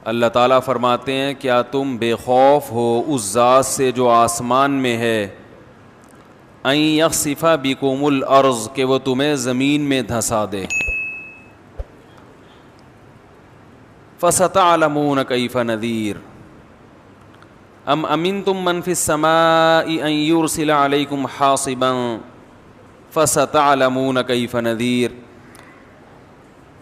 اللہ تعالیٰ فرماتے ہیں کیا تم بے خوف ہو اس ذات سے جو آسمان میں ہے، ان یخسف بکم الارض کہ وہ تمہیں زمین میں دھسا دے، فستعلمون کیف نذیر ام امنتم من فی السماء ان یرسل علیکم حاصبا فستعلمون کیف نذیر،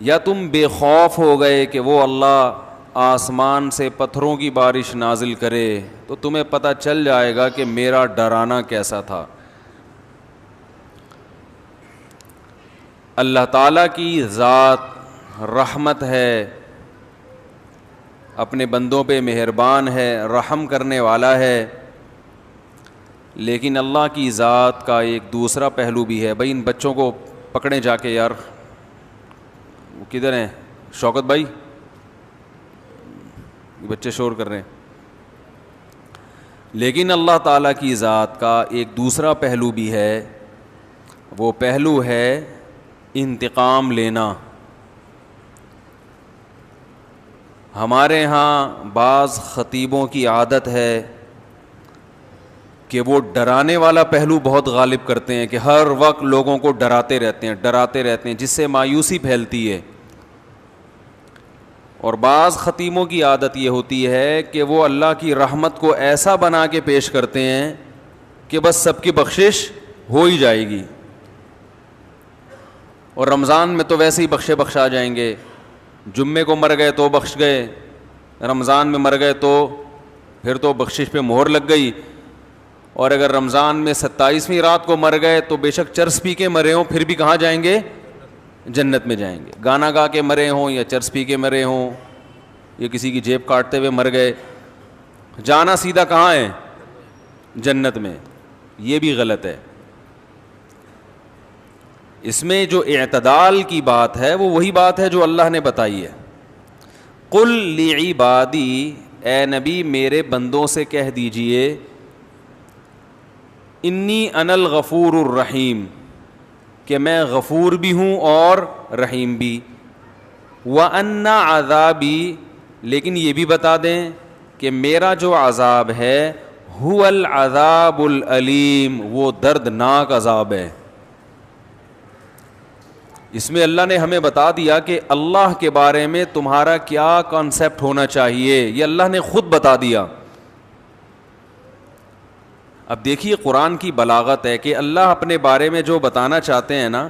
یا تم بے خوف ہو گئے کہ وہ اللہ آسمان سے پتھروں کی بارش نازل کرے تو تمہیں پتہ چل جائے گا کہ میرا ڈرانا کیسا تھا۔ اللہ تعالیٰ کی ذات رحمت ہے، اپنے بندوں پہ مہربان ہے، رحم کرنے والا ہے، لیکن اللہ کی ذات کا ایک دوسرا پہلو بھی ہے۔ بھائی ان بچوں کو پکڑیں جا کے، یار وہ کدھر ہیں؟ شوکت بھائی، بچے شور کر رہے ہیں۔ لیکن اللہ تعالیٰ کی ذات کا ایک دوسرا پہلو بھی ہے، وہ پہلو ہے انتقام لینا۔ ہمارے ہاں بعض خطیبوں کی عادت ہے کہ وہ ڈرانے والا پہلو بہت غالب کرتے ہیں، کہ ہر وقت لوگوں کو ڈراتے رہتے ہیں جس سے مایوسی پھیلتی ہے۔ اور بعض خطیبوں کی عادت یہ ہوتی ہے کہ وہ اللہ کی رحمت کو ایسا بنا کے پیش کرتے ہیں کہ بس سب کی بخشش ہو ہی جائے گی، اور رمضان میں تو ویسے ہی بخشا جائیں گے، جمعے کو مر گئے تو بخش گئے، رمضان میں مر گئے تو پھر تو بخشش پہ مہر لگ گئی، اور اگر رمضان میں 27ویں رات کو مر گئے تو بے شک چرس پی کے مرے ہوں پھر بھی کہاں جائیں گے؟ جنت میں جائیں گے۔ گانا گا کے مرے ہوں یا چرس پی کے مرے ہوں یا کسی کی جیب کاٹتے ہوئے مر گئے، جانا سیدھا کہاں ہے؟ جنت میں۔ یہ بھی غلط ہے۔ اس میں جو اعتدال کی بات ہے وہ وہی بات ہے جو اللہ نے بتائی ہے۔ قل لعبادی، اے نبی میرے بندوں سے کہہ دیجئے، انی انا الغفور الرحیم، کہ میں غفور بھی ہوں اور رحیم بھی، وَأَنَّ عَذَابِي، لیکن یہ بھی بتا دیں کہ میرا جو عذاب ہے هُوَ الْعَذَابُ الْأَلِيمُ، وہ دردناک عذاب ہے۔ اس میں اللہ نے ہمیں بتا دیا کہ اللہ کے بارے میں تمہارا کیا کانسیپٹ ہونا چاہیے، یہ اللہ نے خود بتا دیا۔ اب دیکھیے قرآن کی بلاغت ہے کہ اللہ اپنے بارے میں جو بتانا چاہتے ہیں نا،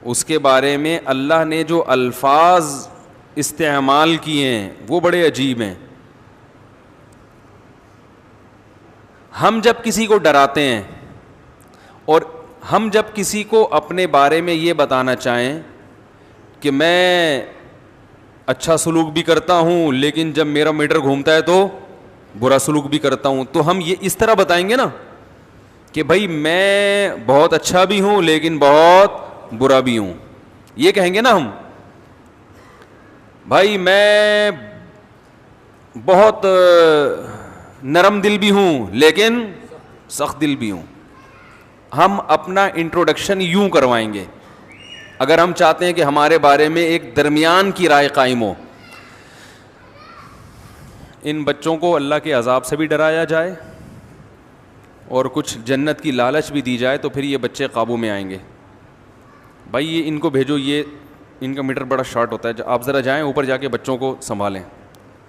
اس کے بارے میں اللہ نے جو الفاظ استعمال کیے ہیں وہ بڑے عجیب ہیں۔ ہم جب کسی کو ڈراتے ہیں اور ہم جب کسی کو اپنے بارے میں یہ بتانا چاہیں کہ میں اچھا سلوک بھی کرتا ہوں لیکن جب میرا میٹر گھومتا ہے تو برا سلوک بھی کرتا ہوں، تو ہم یہ اس طرح بتائیں گے نا کہ بھائی میں بہت اچھا بھی ہوں لیکن بہت برا بھی ہوں، یہ کہیں گے نا ہم۔ بھائی میں بہت نرم دل بھی ہوں لیکن سخت دل بھی ہوں۔ ہم اپنا انٹروڈکشن یوں کروائیں گے اگر ہم چاہتے ہیں کہ ہمارے بارے میں ایک درمیان کی رائے قائم ہو۔ ان بچوں کو اللہ کے عذاب سے بھی ڈرایا جائے اور کچھ جنت کی لالچ بھی دی جائے تو پھر یہ بچے قابو میں آئیں گے۔ بھائی یہ ان کو بھیجو، یہ ان کا میٹر بڑا شارٹ ہوتا ہے، آپ ذرا جائیں اوپر جا کے بچوں کو سنبھالیں،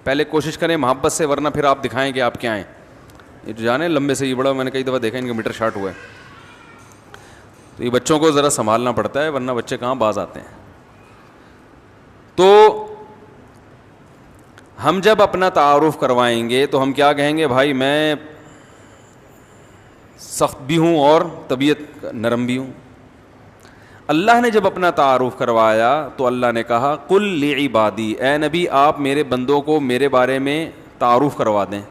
پہلے کوشش کریں محبت سے، ورنہ پھر آپ دکھائیں کہ آپ کیا ہیں۔ یہ جو جانے لمبے سے، یہ بڑا میں نے کئی دفعہ دیکھا ان کا میٹر شارٹ ہوا ہے، تو یہ بچوں کو ذرا سنبھالنا پڑتا ہے ورنہ بچے کہاں باز آتے ہیں۔ تو ہم جب اپنا تعارف کروائیں گے تو ہم کیا کہیں گے؟ بھائی میں سخت بھی ہوں اور طبیعت نرم بھی ہوں۔ اللہ نے جب اپنا تعارف کروایا تو اللہ نے کہا قل لعبادی، اے نبی آپ میرے بندوں کو میرے بارے میں تعارف کروا دیں۔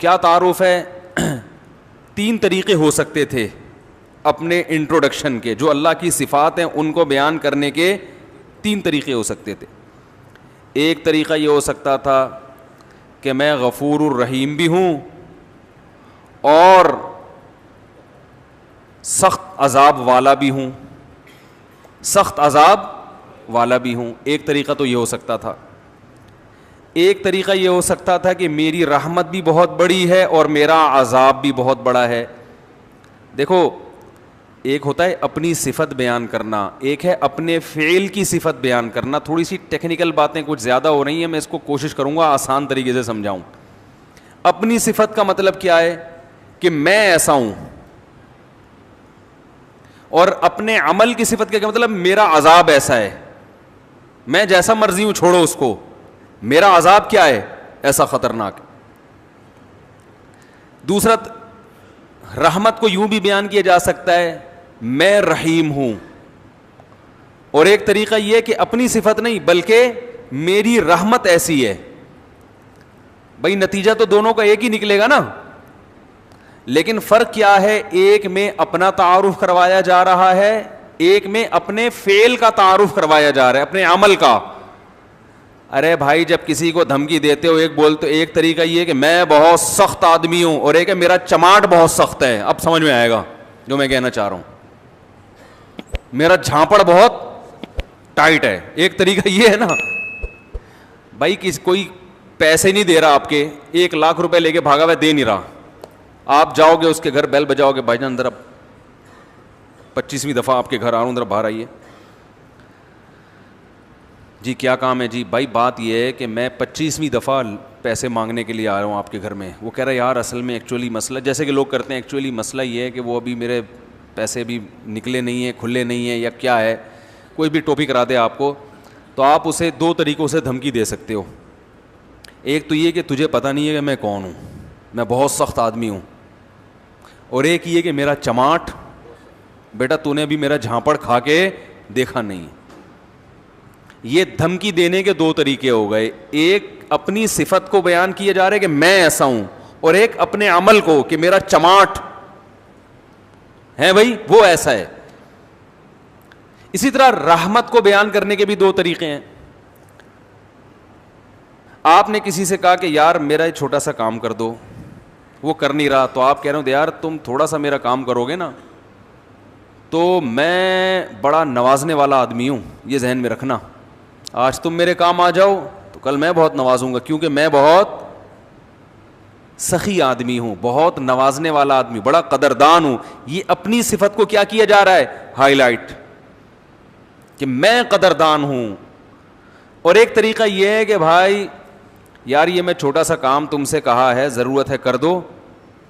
کیا تعارف ہے؟ 3 طریقے ہو سکتے تھے اپنے انٹروڈکشن کے، جو اللہ کی صفات ہیں ان کو بیان کرنے کے 3 طریقے ہو سکتے تھے۔ ایک طریقہ یہ ہو سکتا تھا کہ میں غفور الرحیم بھی ہوں اور سخت عذاب والا بھی ہوں، سخت عذاب والا بھی ہوں۔ ایک طریقہ تو یہ ہو سکتا تھا۔ ایک طریقہ یہ ہو سکتا تھا کہ میری رحمت بھی بہت بڑی ہے اور میرا عذاب بھی بہت بڑا ہے. دیکھو ایک ہوتا ہے اپنی صفت بیان کرنا, ایک ہے اپنے فعل کی صفت بیان کرنا. تھوڑی سی ٹیکنیکل باتیں کچھ زیادہ ہو رہی ہیں, میں اس کو کوشش کروں گا آسان طریقے سے سمجھاؤں. اپنی صفت کا مطلب کیا ہے کہ میں ایسا ہوں, اور اپنے عمل کی صفت کا مطلب میرا عذاب ایسا ہے, میں جیسا مرضی ہوں چھوڑو اس کو, میرا عذاب کیا ہے ایسا خطرناک. دوسرا رحمت کو یوں بھی بیان کیا جا سکتا ہے میں رحیم ہوں, اور ایک طریقہ یہ کہ اپنی صفت نہیں بلکہ میری رحمت ایسی ہے. بھائی نتیجہ تو دونوں کا ایک ہی نکلے گا نا, لیکن فرق کیا ہے, ایک میں اپنا تعارف کروایا جا رہا ہے, ایک میں اپنے فعل کا تعارف کروایا جا رہا ہے, اپنے عمل کا. ارے بھائی جب کسی کو دھمکی دیتے ہو ایک بولتے, ایک طریقہ یہ کہ میں بہت سخت آدمی ہوں, اور ایک ہے میرا چماٹ بہت سخت ہے. اب سمجھ میں آئے گا جو میں کہنا چاہ رہا ہوں, میرا جھانپڑ بہت ٹائٹ ہے. ایک طریقہ یہ ہے نا بھائی کوئی پیسے نہیں دے رہا آپ کے, 1,00,000 روپے لے کے بھاگا ہوا دے نہیں رہا, آپ جاؤ گے اس کے گھر بیل بجاؤ گے, بھائی جان ذرا 25ویں دفعہ آپ کے گھر آ رہا ہوں ذرا باہر آئیے. جی کیا کام ہے جی؟ بھائی بات یہ ہے کہ میں 25ویں دفعہ پیسے مانگنے کے لیے آ رہا ہوں آپ کے گھر میں. وہ کہہ رہا ہے یار اصل میں ایکچولی مسئلہ, جیسے کہ لوگ کرتے ہیں, ایکچولی مسئلہ یہ ہے کہ وہ ابھی میرے پیسے بھی نکلے نہیں ہیں, کھلے نہیں ہیں, یا کیا ہے, کوئی بھی ٹاپک کرا دے آپ کو, تو آپ اسے 2 طریقوں سے دھمکی دے سکتے ہو. ایک تو یہ کہ تجھے پتہ نہیں ہے کہ میں کون ہوں, میں بہت سخت آدمی ہوں, اور ایک یہ کہ میرا چماٹ, بیٹا تو نے ابھی میرا جھانپڑ کھا کے دیکھا نہیں. یہ دھمکی دینے کے 2 طریقے ہو گئے, ایک اپنی صفت کو بیان کیا جا رہا ہے کہ میں ایسا ہوں, اور ایک اپنے عمل کو کہ میرا چماٹ ہے بھائی وہ ایسا ہے. اسی طرح رحمت کو بیان کرنے کے بھی 2 طریقے ہیں. آپ نے کسی سے کہا کہ یار میرا ایک چھوٹا سا کام کر دو, وہ کر نہیں رہا, تو آپ کہہ رہے ہو یار تم تھوڑا سا میرا کام کرو گے نا تو میں بڑا نوازنے والا آدمی ہوں, یہ ذہن میں رکھنا. آج تم میرے کام آ جاؤ تو کل میں بہت نوازوں گا, کیونکہ میں بہت سخی آدمی ہوں, بہت نوازنے والا آدمی, بڑا قدردان ہوں. یہ اپنی صفت کو کیا کیا جا رہا ہے, ہائی لائٹ, کہ میں قدردان ہوں. اور ایک طریقہ یہ ہے کہ بھائی یار یہ میں چھوٹا سا کام تم سے کہا ہے, ضرورت ہے کر دو,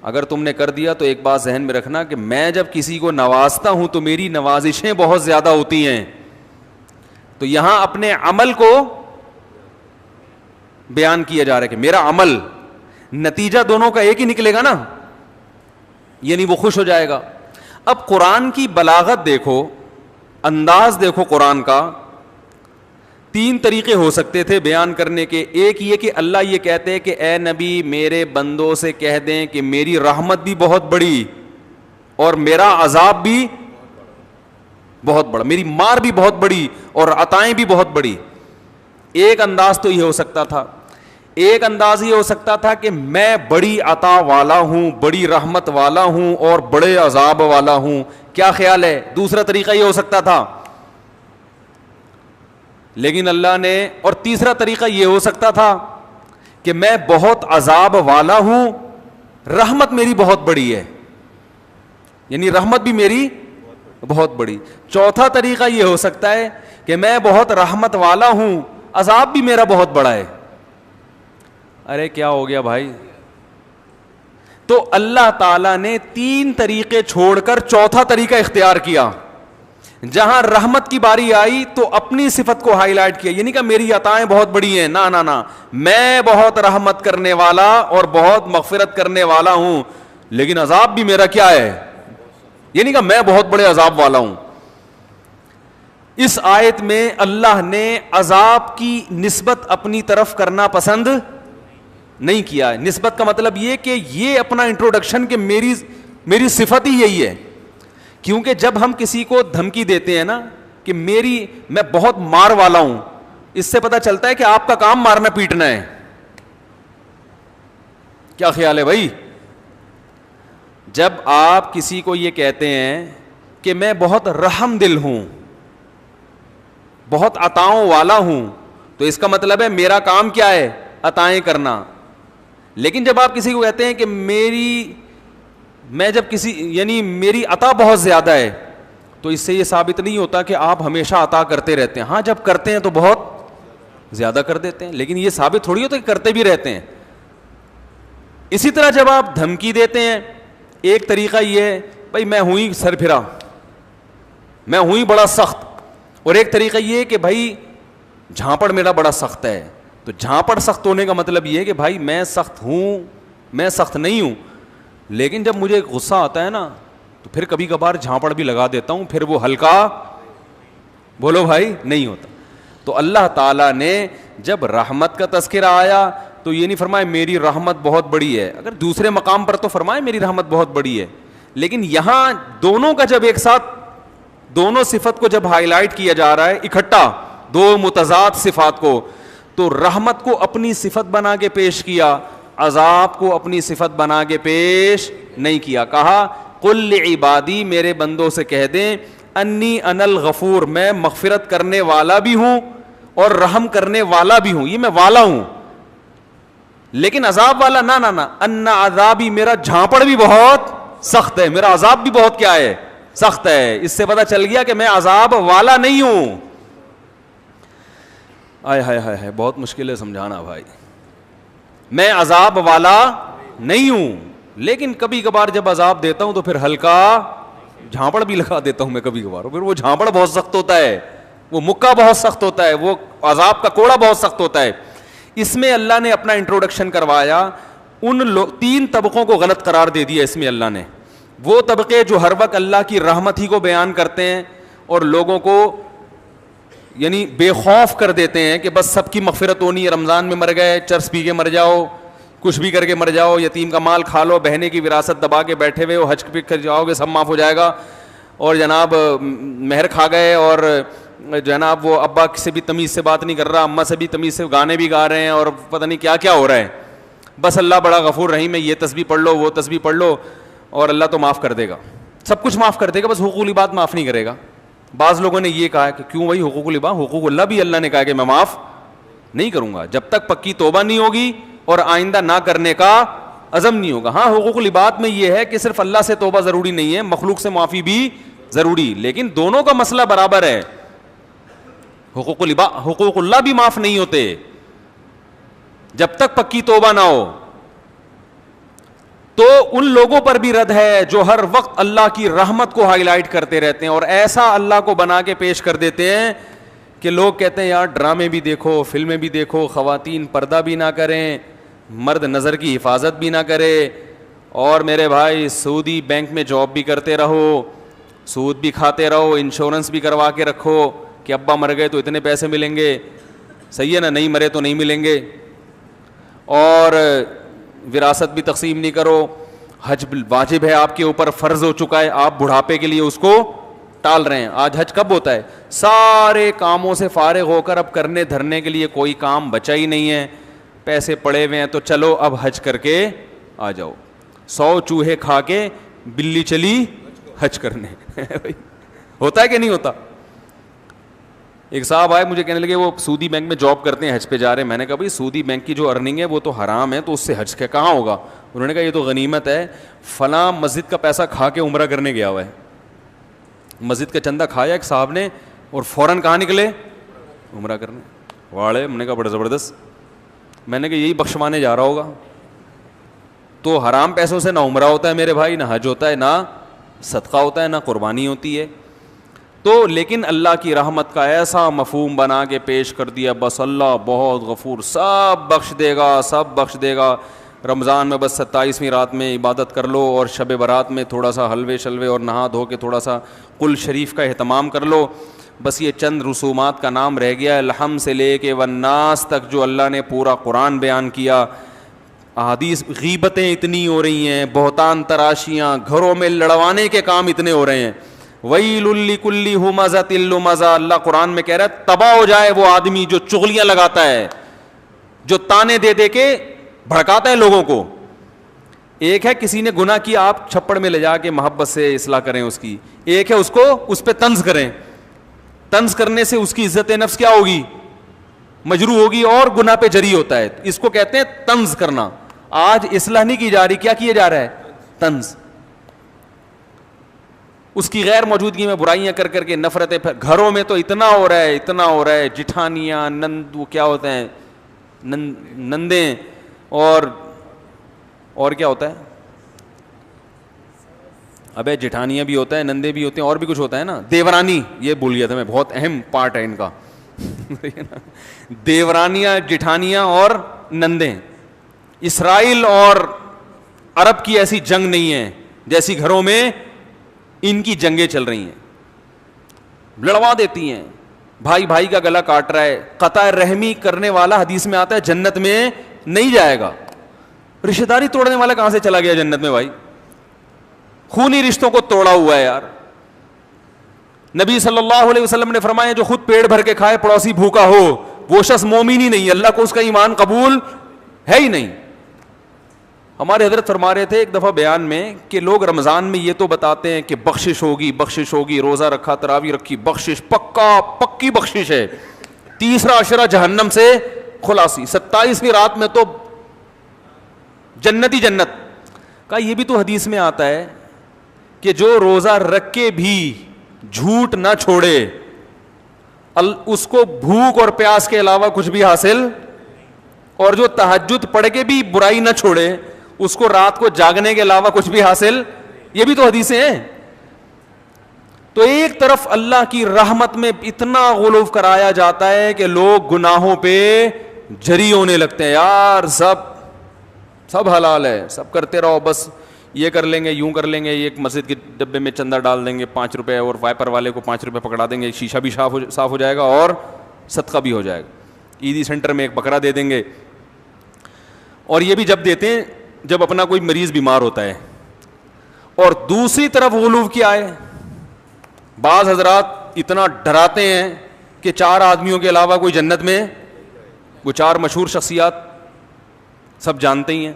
اگر تم نے کر دیا تو ایک بات ذہن میں رکھنا کہ میں جب کسی کو نوازتا ہوں تو میری نوازشیں بہت زیادہ ہوتی ہیں. تو یہاں اپنے عمل کو بیان کیا جا رہا ہے کہ میرا عمل, نتیجہ دونوں کا ایک ہی نکلے گا نا, یعنی وہ خوش ہو جائے گا. اب قرآن کی بلاغت دیکھو, انداز دیکھو قرآن کا. 3 طریقے ہو سکتے تھے بیان کرنے کے. ایک یہ کہ اللہ یہ کہتے کہ اے نبی میرے بندوں سے کہہ دیں کہ میری رحمت بھی بہت بڑی اور میرا عذاب بھی بہت بڑا, میری مار بھی بہت بڑی اور عطائیں بھی بہت بڑی. ایک انداز تو یہ ہو سکتا تھا. ایک انداز یہ ہو سکتا تھا کہ میں بڑی عطا والا ہوں, بڑی رحمت والا ہوں اور بڑے عذاب والا ہوں. کیا خیال ہے؟ دوسرا طریقہ یہ ہو سکتا تھا, لیکن اللہ نے, اور تیسرا طریقہ یہ ہو سکتا تھا کہ میں بہت عذاب والا ہوں, رحمت میری بہت بڑی ہے, یعنی رحمت بھی میری بہت بڑی. چوتھا طریقہ یہ ہو سکتا ہے کہ میں بہت رحمت والا ہوں, عذاب بھی میرا بہت بڑا ہے. ارے کیا ہو گیا بھائی؟ تو اللہ تعالیٰ نے 3 طریقے چھوڑ کر چوتھا طریقہ اختیار کیا. جہاں رحمت کی باری آئی تو اپنی صفت کو ہائی لائٹ کیا, یعنی کہ میری عطائیں بہت بڑی ہیں, نا میں بہت رحمت کرنے والا اور بہت مغفرت کرنے والا ہوں, لیکن عذاب بھی میرا کیا ہے, یعنی کہ میں بہت بڑے عذاب والا ہوں. اس آیت میں اللہ نے عذاب کی نسبت اپنی طرف کرنا پسند نہیں کیا ہے. نسبت کا مطلب یہ کہ یہ اپنا انٹروڈکشن کہ میری صفت ہی یہی ہے. کیونکہ جب ہم کسی کو دھمکی دیتے ہیں نا کہ میں بہت مار والا ہوں, اس سے پتہ چلتا ہے کہ آپ کا کام مارنا پیٹنا ہے. کیا خیال ہے بھائی؟ جب آپ کسی کو یہ کہتے ہیں کہ میں بہت رحم دل ہوں, بہت عطاؤں والا ہوں, تو اس کا مطلب ہے میرا کام کیا ہے, عطائیں کرنا. لیکن جب آپ کسی کو کہتے ہیں کہ میں جب کسی یعنی میری عطا بہت زیادہ ہے, تو اس سے یہ ثابت نہیں ہوتا کہ آپ ہمیشہ عطا کرتے رہتے ہیں. ہاں جب کرتے ہیں تو بہت زیادہ کر دیتے ہیں, لیکن یہ ثابت تھوڑی ہوتا کہ کرتے بھی رہتے ہیں. اسی طرح جب آپ دھمکی دیتے ہیں, ایک طریقہ یہ ہے بھائی میں ہوں ہی سر پھرا, میں ہوں ہی بڑا سخت, اور ایک طریقہ یہ ہے کہ بھائی جھانپڑ میرا بڑا سخت ہے. تو جھانپڑ سخت ہونے کا مطلب یہ ہے کہ بھائی میں سخت ہوں, میں سخت نہیں ہوں, لیکن جب مجھے غصہ آتا ہے نا تو پھر کبھی کبھار جھانپڑ بھی لگا دیتا ہوں, پھر وہ ہلکا بولو بھائی نہیں ہوتا. تو اللہ تعالیٰ نے جب رحمت کا تذکرہ آیا تو یہ نہیں فرمایا میری رحمت بہت بڑی ہے, اگر دوسرے مقام پر تو فرمائے میری رحمت بہت بڑی ہے, لیکن یہاں دونوں کا جب ایک ساتھ دونوں صفت کو جب ہائی لائٹ کیا جا رہا ہے اکٹھا, دو متضاد صفات کو, تو رحمت کو اپنی صفت بنا کے پیش کیا, عذاب کو اپنی صفت بنا کے پیش نہیں کیا. کہا قل لعبادی, میرے بندوں سے کہہ دیں, انی انا الغفور, میں مغفرت کرنے والا بھی ہوں اور رحم کرنے والا بھی ہوں, یہ میں والا ہوں, لیکن عذاب والا نہ ان عذابی, میرا جھانپڑ بھی بہت سخت ہے, میرا عذاب بھی بہت کیا ہے سخت ہے. اس سے پتہ چل گیا کہ میں عذاب والا نہیں ہوں. آئے ہائے ہائے ہائے, بہت مشکل ہے سمجھانا بھائی. میں عذاب والا نہیں ہوں, لیکن کبھی کبھار جب عذاب دیتا ہوں تو پھر ہلکا جھانپڑ بھی لگا دیتا ہوں میں کبھی کبھار, پھر وہ جھانپڑ بہت سخت ہوتا ہے, وہ مکہ بہت سخت ہوتا ہے, وہ عذاب کا کوڑا بہت سخت ہوتا ہے. اس میں اللہ نے اپنا انٹروڈکشن کروایا, تین طبقوں کو غلط قرار دے دیا اس میں اللہ نے. وہ طبقے جو ہر وقت اللہ کی رحمت ہی کو بیان کرتے ہیں اور لوگوں کو یعنی بے خوف کر دیتے ہیں کہ بس سب کی مغفرت ہونی ہے, رمضان میں مر گئے چرس پی کے مر جاؤ, کچھ بھی کر کے مر جاؤ, یتیم کا مال کھا لو, بہنے کی وراثت دبا کے بیٹھے ہوئے ہو, حج پہ کر جاؤ گے سب معاف ہو جائے گا, اور جناب مہر کھا گئے, اور جناب وہ ابا سے بھی تمیز سے بات نہیں کر رہا, اماں سے بھی تمیز سے گانے بھی گا رہے ہیں, اور پتہ نہیں کیا کیا ہو رہا ہے. بس اللہ بڑا غفور رحیم ہے, یہ تسبیح پڑھ لو وہ تسبیح پڑھ لو اور اللہ تو معاف کر دے گا, سب کچھ معاف کر دے گا, بس حقوق العباد معاف نہیں کرے گا. بعض لوگوں نے یہ کہا کہ کیوں بھائی حقوق العباد, حقوق اللہ بھی اللہ نے کہا کہ میں معاف نہیں کروں گا جب تک پکی توبہ نہیں ہوگی اور آئندہ نہ کرنے کا عزم نہیں ہوگا. ہاں حقوق العباد میں یہ ہے کہ صرف اللہ سے توبہ ضروری نہیں ہے, مخلوق سے معافی بھی ضروری, لیکن دونوں کا مسئلہ برابر ہے. حقوق اللہ بھی معاف نہیں ہوتے جب تک پکی توبہ نہ ہو. تو ان لوگوں پر بھی رد ہے جو ہر وقت اللہ کی رحمت کو ہائی لائٹ کرتے رہتے ہیں اور ایسا اللہ کو بنا کے پیش کر دیتے ہیں کہ لوگ کہتے ہیں یار ڈرامے بھی دیکھو, فلمیں بھی دیکھو, خواتین پردہ بھی نہ کریں, مرد نظر کی حفاظت بھی نہ کرے, اور میرے بھائی سعودی بینک میں جاب بھی کرتے رہو, سود بھی کھاتے رہو, انشورنس بھی کروا کے رکھو کہ ابا مر گئے تو اتنے پیسے ملیں گے, صحیح ہے نا, نہیں مرے تو نہیں ملیں گے, اور وراثت بھی تقسیم نہیں کرو, حج واجب ہے آپ کے اوپر, فرض ہو چکا ہے, آپ بڑھاپے کے لیے اس کو ٹال رہے ہیں. آج حج کب ہوتا ہے؟ سارے کاموں سے فارغ ہو کر اب کرنے دھرنے کے لیے کوئی کام بچا ہی نہیں ہے, پیسے پڑے ہوئے ہیں, تو چلو اب حج کر کے آ جاؤ. 100 چوہے کھا کے بلی چلی حج کرنے. ہوتا ہے کہ نہیں ہوتا؟ ایک صاحب آئے مجھے کہنے لگے وہ سعودی بینک میں جاب کرتے ہیں, حج پہ جا رہے ہیں. میں نے کہا بھائی سعودی بینک کی جو ارننگ ہے وہ تو حرام ہے, تو اس سے حج کا کہاں ہوگا؟ انہوں نے کہا یہ تو غنیمت ہے, فلاں مسجد کا پیسہ کھا کے عمرہ کرنے گیا ہوا ہے. مسجد کا چندہ کھایا ایک صاحب نے اور فوراً کہاں نکلے؟ عمرہ کرنے. واڑے, ہم نے کہا بڑا زبردست. میں نے کہا یہی بخشوانے جا رہا ہوگا. تو حرام پیسوں سے نہ عمرہ ہوتا ہے میرے بھائی, نہ حج ہوتا ہے, نہ صدقہ ہوتا ہے, نہ قربانی ہوتی ہے. تو لیکن اللہ کی رحمت کا ایسا مفہوم بنا کے پیش کر دیا, بس اللہ بہت غفور, سب بخش دے گا, سب بخش دے گا. رمضان میں بس 27ویں رات میں عبادت کر لو, اور شب برات میں تھوڑا سا حلوے شلوے اور نہا دھو کے تھوڑا سا قل شریف کا اہتمام کر لو. بس یہ چند رسومات کا نام رہ گیا ہے. لحم سے لے کے والناس تک جو اللہ نے پورا قرآن بیان کیا. احادیث, غیبتیں اتنی ہو رہی ہیں, بہتان تراشیاں, گھروں میں لڑوانے کے کام اتنے ہو رہے ہیں. ویل لکل ہمزۃ لمزہ, اللہ قرآن میں کہہ رہا ہے تباہ ہو جائے وہ آدمی جو چغلیاں لگاتا ہے, جو تانے دے دے کے بھڑکاتا ہے لوگوں کو. ایک ہے کسی نے گناہ کیا, آپ چھپڑ میں لے جا کے محبت سے اصلاح کریں اس کی. ایک ہے اس کو اس پہ طنز کریں. طنز کرنے سے اس کی عزت نفس کیا ہوگی؟ مجروح ہوگی اور گناہ پہ جری ہوتا ہے. اس کو کہتے ہیں طنز کرنا. آج اصلاح نہیں کی جا رہی, کیا کیا جا رہا ہے؟ طنز. اس کی غیر موجودگی میں برائیاں کر کر کے نفرتیں. گھروں میں تو اتنا ہو رہا ہے, اتنا ہو رہا ہے, جٹھانیاں, نند, وہ کیا ہوتے ہیں, نندیں, اور کیا ہوتا ہے, ابے جٹھانیاں بھی ہوتا ہے, نندے بھی ہوتے ہیں, اور بھی کچھ ہوتا ہے نا, دیورانی, یہ بھول گیا تھا میں, بہت اہم پارٹ ہے ان کا. دیورانیاں, جٹھانیاں اور نندیں. اسرائیل اور عرب کی ایسی جنگ نہیں ہے جیسی گھروں میں ان کی جنگیں چل رہی ہیں. لڑوا دیتی ہیں, بھائی بھائی کا گلا کاٹ رہا ہے. قطع رحمی کرنے والا حدیث میں آتا ہے جنت میں نہیں جائے گا. رشتہ داری توڑنے والا کہاں سے چلا گیا جنت میں بھائی؟ خونی رشتوں کو توڑا ہوا ہے یار. نبی صلی اللہ علیہ وسلم نے فرمایا جو خود پیٹ بھر کے کھائے پڑوسی بھوکا ہو وہ شخص مومن ہی نہیں, اللہ کو اس کا ایمان قبول ہے ہی نہیں. ہمارے حضرت فرما رہے تھے ایک دفعہ بیان میں کہ لوگ رمضان میں یہ تو بتاتے ہیں کہ بخشش ہوگی, بخشش ہوگی, روزہ رکھا, تراویح رکھی, بخشش پکی بخشش ہے, تیسرا عشرہ جہنم سے خلاصی, 27ویں رات میں تو جنت ہی جنت. کا یہ بھی تو حدیث میں آتا ہے کہ جو روزہ رکھ کے بھی جھوٹ نہ چھوڑے اس کو بھوک اور پیاس کے علاوہ کچھ بھی حاصل, اور جو تہجد پڑھ کے بھی برائی نہ چھوڑے اس کو رات کو جاگنے کے علاوہ کچھ بھی حاصل. یہ بھی تو حدیثیں ہیں. تو ایک طرف اللہ کی رحمت میں اتنا غلو کرایا جاتا ہے کہ لوگ گناہوں پہ جری ہونے لگتے ہیں, یار سب حلال ہے, سب کرتے رہو, بس یہ کر لیں گے, یوں کر لیں گے, ایک مسجد کے ڈبے میں چندہ ڈال دیں گے 5 روپے, اور وائپر والے کو 5 روپے پکڑا دیں گے, شیشہ بھی صاف ہو جائے گا اور صدقہ بھی ہو جائے گا. عیدی سینٹر میں ایک بکرا دے دیں گے, اور یہ بھی جب دیتے ہیں جب اپنا کوئی مریض بیمار ہوتا ہے. اور دوسری طرف غلو کیا ہے, بعض حضرات اتنا ڈراتے ہیں کہ 4 آدمیوں کے علاوہ کوئی جنت میں, وہ 4 مشہور شخصیات سب جانتے ہی ہیں,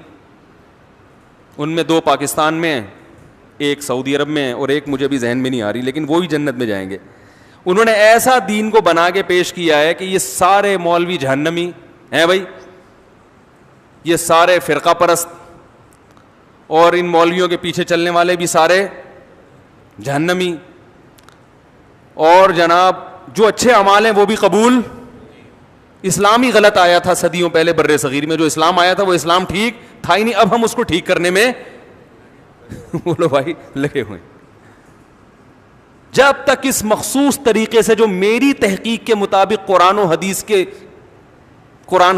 ان میں 2 پاکستان میں, ایک سعودی عرب میں, اور ایک مجھے بھی ذہن میں نہیں آ رہی, لیکن وہ بھی جنت میں جائیں گے. انہوں نے ایسا دین کو بنا کے پیش کیا ہے کہ یہ سارے مولوی جہنمی ہیں بھائی, یہ سارے فرقہ پرست اور ان مولویوں کے پیچھے چلنے والے بھی سارے جہنمی, اور جناب جو اچھے اعمال ہیں وہ بھی قبول. اسلام ہی غلط آیا تھا صدیوں پہلے بر صغیر میں, جو اسلام آیا تھا وہ اسلام ٹھیک تھا ہی نہیں, اب ہم اس کو ٹھیک کرنے میں بولو بھائی لگے ہوئے. جب تک اس مخصوص طریقے سے جو میری تحقیق کے مطابق قرآن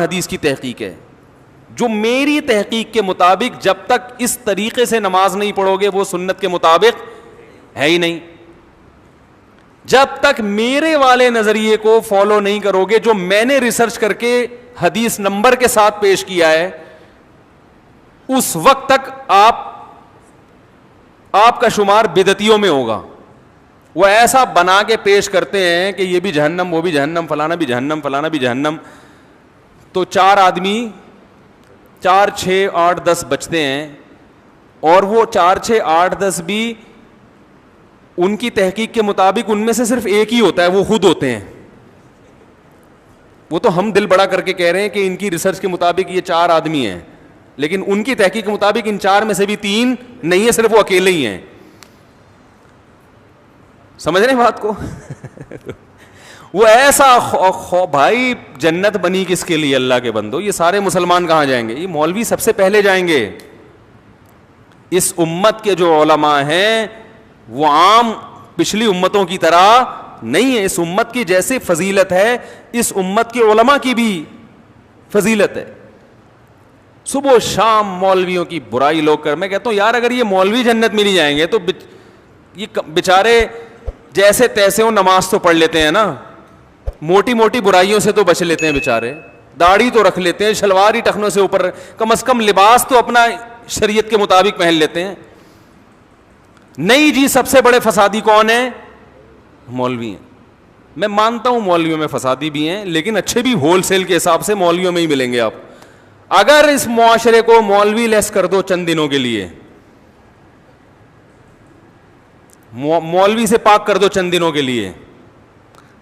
حدیث کی تحقیق ہے, جو میری تحقیق کے مطابق جب تک اس طریقے سے نماز نہیں پڑھو گے وہ سنت کے مطابق ہے ہی نہیں. جب تک میرے والے نظریے کو فالو نہیں کرو گے جو میں نے ریسرچ کر کے حدیث نمبر کے ساتھ پیش کیا ہے, اس وقت تک آپ کا شمار بدعتیوں میں ہوگا. وہ ایسا بنا کے پیش کرتے ہیں کہ یہ بھی جہنم, وہ بھی جہنم, فلانا بھی جہنم, فلانا بھی جہنم. تو 4 آدمی 4 6 8 10 بچتے ہیں, اور وہ 4 6 8 10 بھی ان کی تحقیق کے مطابق ان میں سے صرف ایک ہی ہوتا ہے, وہ خود ہوتے ہیں. وہ تو ہم دل بڑا کر کے کہہ رہے ہیں کہ ان کی ریسرچ کے مطابق یہ 4 آدمی ہیں, لیکن ان کی تحقیق کے مطابق ان 4 میں سے بھی 3 نہیں ہے, صرف وہ اکیلے ہی ہیں. سمجھ رہے ہیں بات کو؟ وہ ایسا بھائی جنت بنی کس کے لیے اللہ کے بندو؟ یہ سارے مسلمان کہاں جائیں گے؟ یہ مولوی سب سے پہلے جائیں گے. اس امت کے جو علماء ہیں وہ عام پچھلی امتوں کی طرح نہیں ہے. اس امت کی جیسے فضیلت ہے اس امت کے علماء کی بھی فضیلت ہے. صبح و شام مولویوں کی برائی لوگ کر, میں کہتا ہوں یار اگر یہ مولوی جنت میں نہیں جائیں گے تو یہ بیچارے جیسے تیسے ہو نماز تو پڑھ لیتے ہیں نا, موٹی موٹی برائیوں سے تو بچ لیتے ہیں بیچارے, داڑھی تو رکھ لیتے ہیں, شلوار ہی ٹخنوں سے اوپر, کم از کم لباس تو اپنا شریعت کے مطابق پہن لیتے ہیں. نہیں جی, سب سے بڑے فسادی کون ہیں؟ مولوی ہیں. میں مانتا ہوں مولویوں میں فسادی بھی ہیں, لیکن اچھے بھی ہول سیل کے حساب سے مولویوں میں ہی ملیں گے آپ. اگر اس معاشرے کو مولوی لیس کر دو چند دنوں کے لیے, مولوی سے پاک کر دو چند دنوں کے لیے,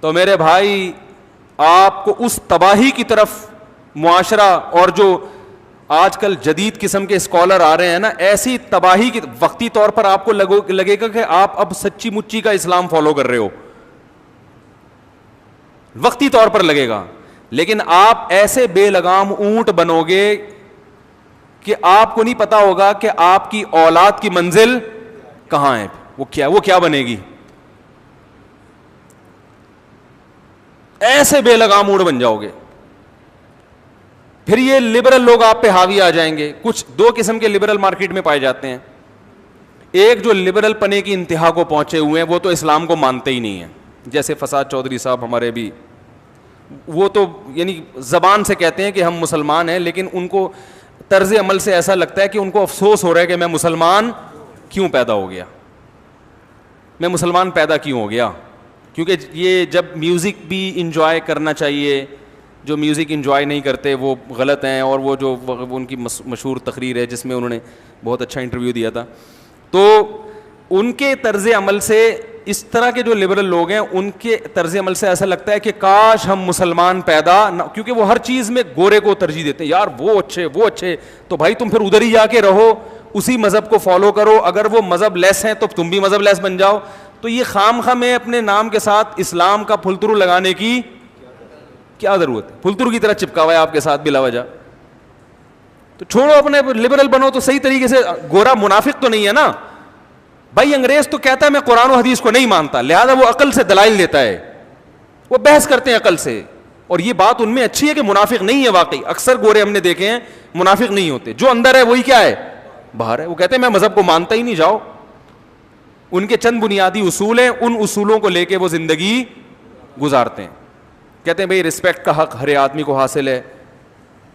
تو میرے بھائی آپ کو اس تباہی کی طرف معاشرہ اور جو آج کل جدید قسم کے اسکالر آ رہے ہیں نا, ایسی تباہی کی وقتی طور پر آپ کو لگے گا کہ آپ اب سچی مچی کا اسلام فالو کر رہے ہو, وقتی طور پر لگے گا, لیکن آپ ایسے بے لگام اونٹ بنو گے کہ آپ کو نہیں پتا ہوگا کہ آپ کی اولاد کی منزل کہاں ہے, وہ کیا بنے گی. ایسے بے لگام اونٹ بن جاؤ گے. پھر یہ لبرل لوگ آپ پہ حاوی آ جائیں گے. کچھ دو قسم کے لبرل مارکیٹ میں پائے جاتے ہیں. ایک جو لبرل پنے کی انتہا کو پہنچے ہوئے ہیں, وہ تو اسلام کو مانتے ہی نہیں ہیں, جیسے فساد چودھری صاحب ہمارے بھی, وہ تو یعنی زبان سے کہتے ہیں کہ ہم مسلمان ہیں, لیکن ان کو طرز عمل سے ایسا لگتا ہے کہ ان کو افسوس ہو رہا ہے کہ میں مسلمان کیوں پیدا ہو گیا, میں مسلمان پیدا کیوں ہو گیا. کیونکہ یہ جب میوزک بھی انجوائے کرنا چاہیے, جو میوزک انجوائے نہیں کرتے وہ غلط ہیں. اور وہ جو ان کی مشہور تقریر ہے جس میں انہوں نے بہت اچھا انٹرویو دیا تھا, تو ان کے طرز عمل سے, اس طرح کے جو لبرل لوگ ہیں ان کے طرز عمل سے ایسا لگتا ہے کہ کاش ہم مسلمان پیدا نہ, کیونکہ وہ ہر چیز میں گورے کو ترجیح دیتے ہیں. یار وہ اچھے, تو بھائی تم پھر ادھر ہی جا کے رہو, اسی مذہب کو فالو کرو. اگر وہ مذہب لیس ہیں تو تم بھی مذہب لیس بن جاؤ. تو یہ خواہ میں اپنے نام کے ساتھ اسلام کا پھلترو لگانے کی کیا ضرورت ہے؟ پھلترو کی طرح چپکا ہوا ہے آپ کے ساتھ بلا وجہ. تو چھوڑو, اپنے لبرل بنو تو صحیح طریقے سے. گورا منافق تو نہیں ہے نا بھائی. انگریز تو کہتا ہے میں قرآن و حدیث کو نہیں مانتا, لہذا وہ عقل سے دلائل دیتا ہے, وہ بحث کرتے ہیں عقل سے. اور یہ بات ان میں اچھی ہے کہ منافق نہیں ہے واقعی. اکثر گورے ہم نے دیکھے ہیں منافق نہیں ہوتے, جو اندر ہے وہی کیا ہے, باہر ہے. وہ کہتے ہیں میں مذہب کو مانتا ہی نہیں. جاؤ, ان کے چند بنیادی اصول ہیں, ان اصولوں کو لے کے وہ زندگی گزارتے ہیں. کہتے ہیں بھئی رسپیکٹ کا حق ہر آدمی کو حاصل ہے,